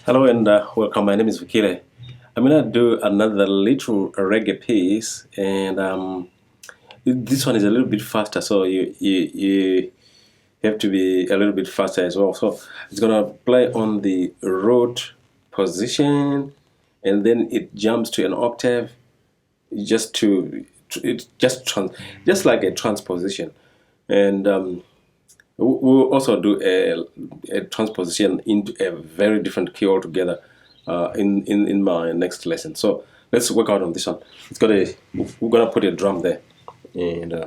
Hello and welcome. My name is Vikile. I'm gonna do another little reggae piece, and this one is a little bit faster, so you have to be a little bit faster as well. So it's gonna play on the root position, and then it jumps to an octave, just to it just like a transposition, and we'll also do a transposition into a very different key altogether in my next lesson. So let's work out on this one. We're gonna put a drum there, and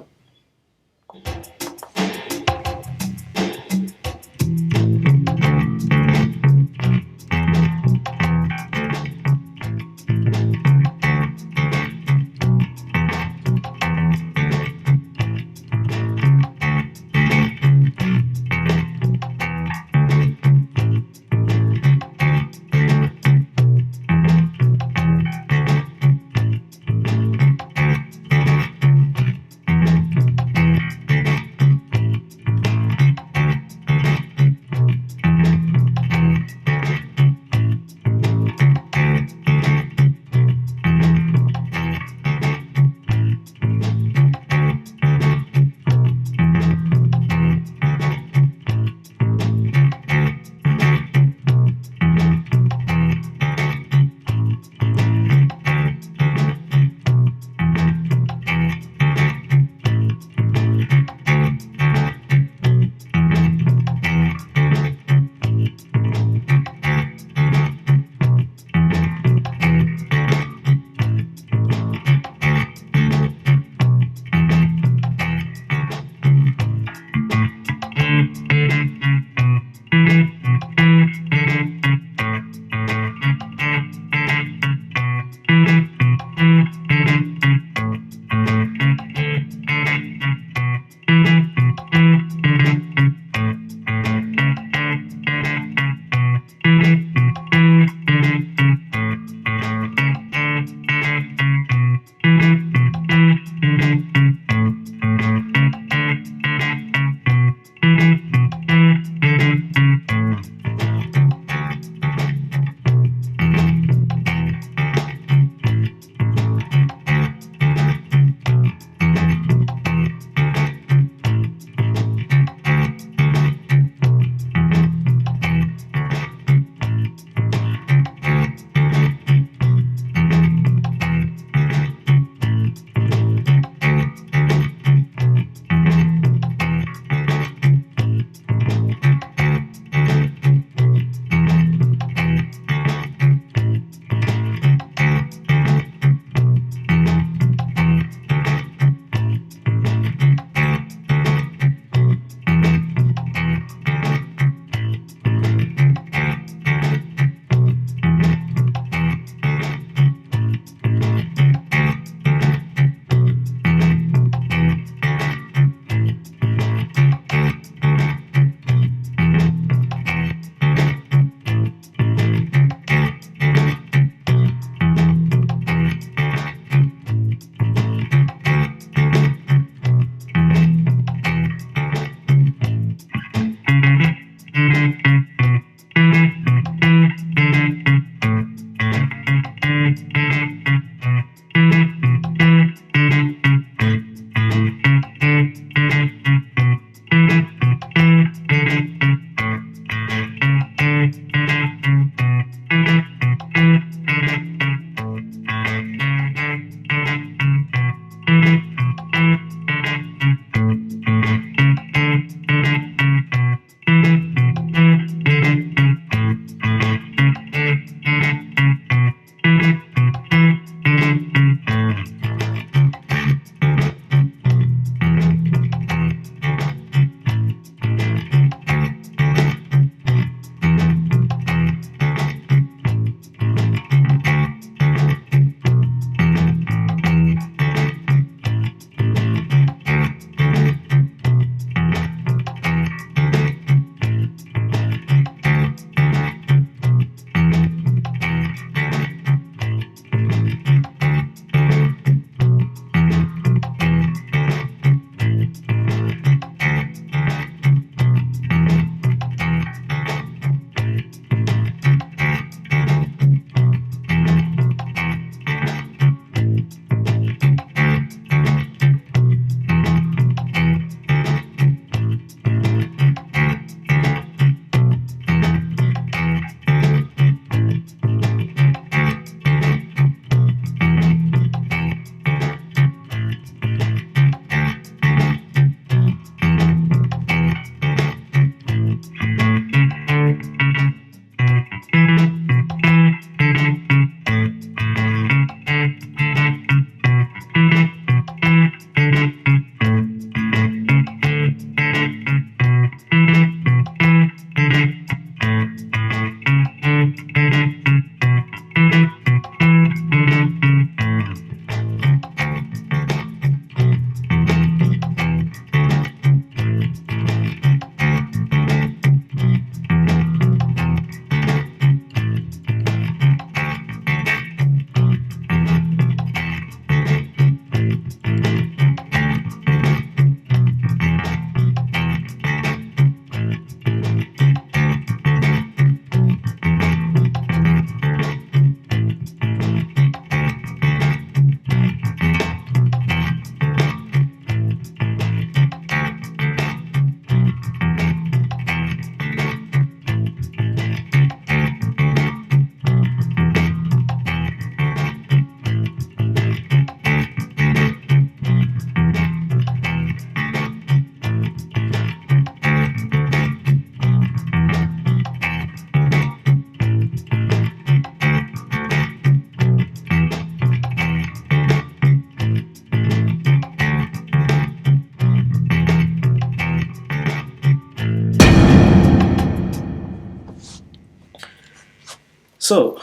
So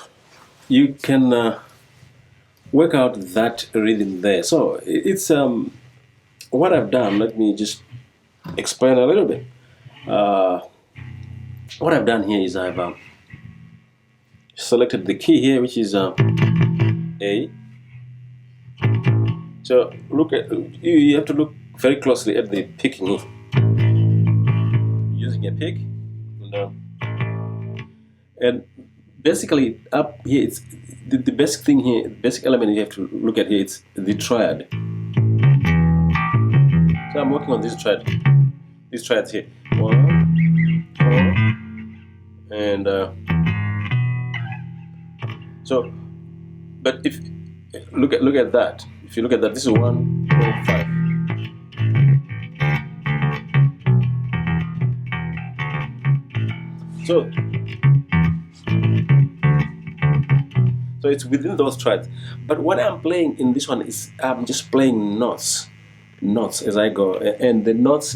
you can work out that rhythm there. So it's what I've done. Let me just explain a little bit. What I've done here is I've selected the key here, which is A. So look at you have to look very closely at the picking here. Using a pick, and basically up here, it's the basic thing here, basic element you have to look at here. It's the triad. So I'm working on this triad. These triads here, 1, 4, and so. But if look at that, if you look at that, this is 1, 4, 5. So it's within those triads. But what I'm playing in this one is I'm just playing notes as I go, and the notes.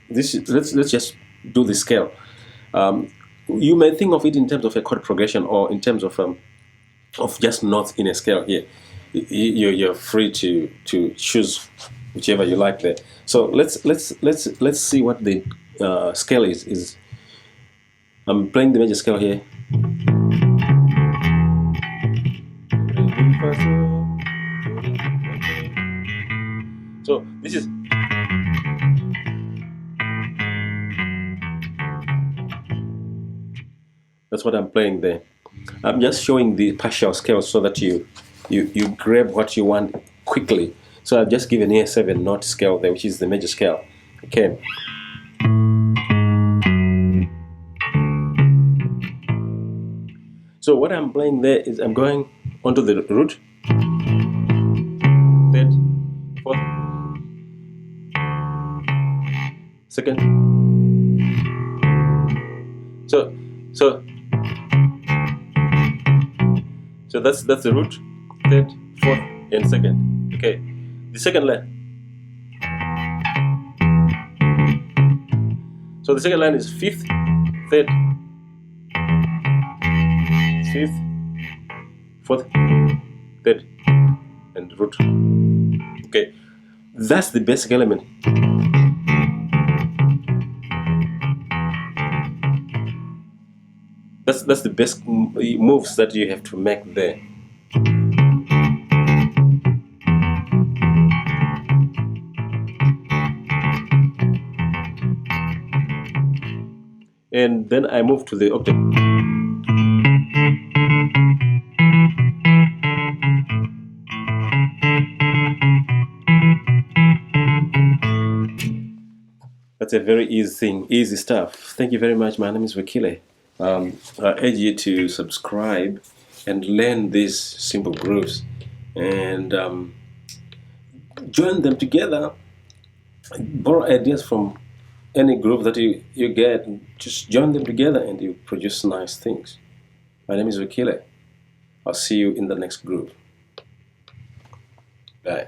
Let's just do the scale. You may think of it in terms of a chord progression or in terms of just notes in a scale here. You're free to choose whichever you like there. So let's see what the scale is. I'm playing the major scale here. So this is that's what I'm playing there. I'm just showing the partial scale so that you grab what you want quickly. So I've just given here 7 note scale there, which is the major scale. Okay. So what I'm playing there is I'm going onto the root, 3rd, 4th, 2nd. So that's the root, 3rd, 4th, and 2nd. Okay, the second line. So the second line is 5th, 3rd, 5th, 4th, 3rd, and root. Okay, that's the basic element. That's the best moves that you have to make there. And then I move to the octave. That's a very easy thing, easy stuff. Thank you very much. My name is Vakile. I urge you to subscribe and learn these simple grooves and join them together. Borrow ideas from any groove that you get. Just join them together and you produce nice things. My name is Vakile. I'll see you in the next groove. Bye.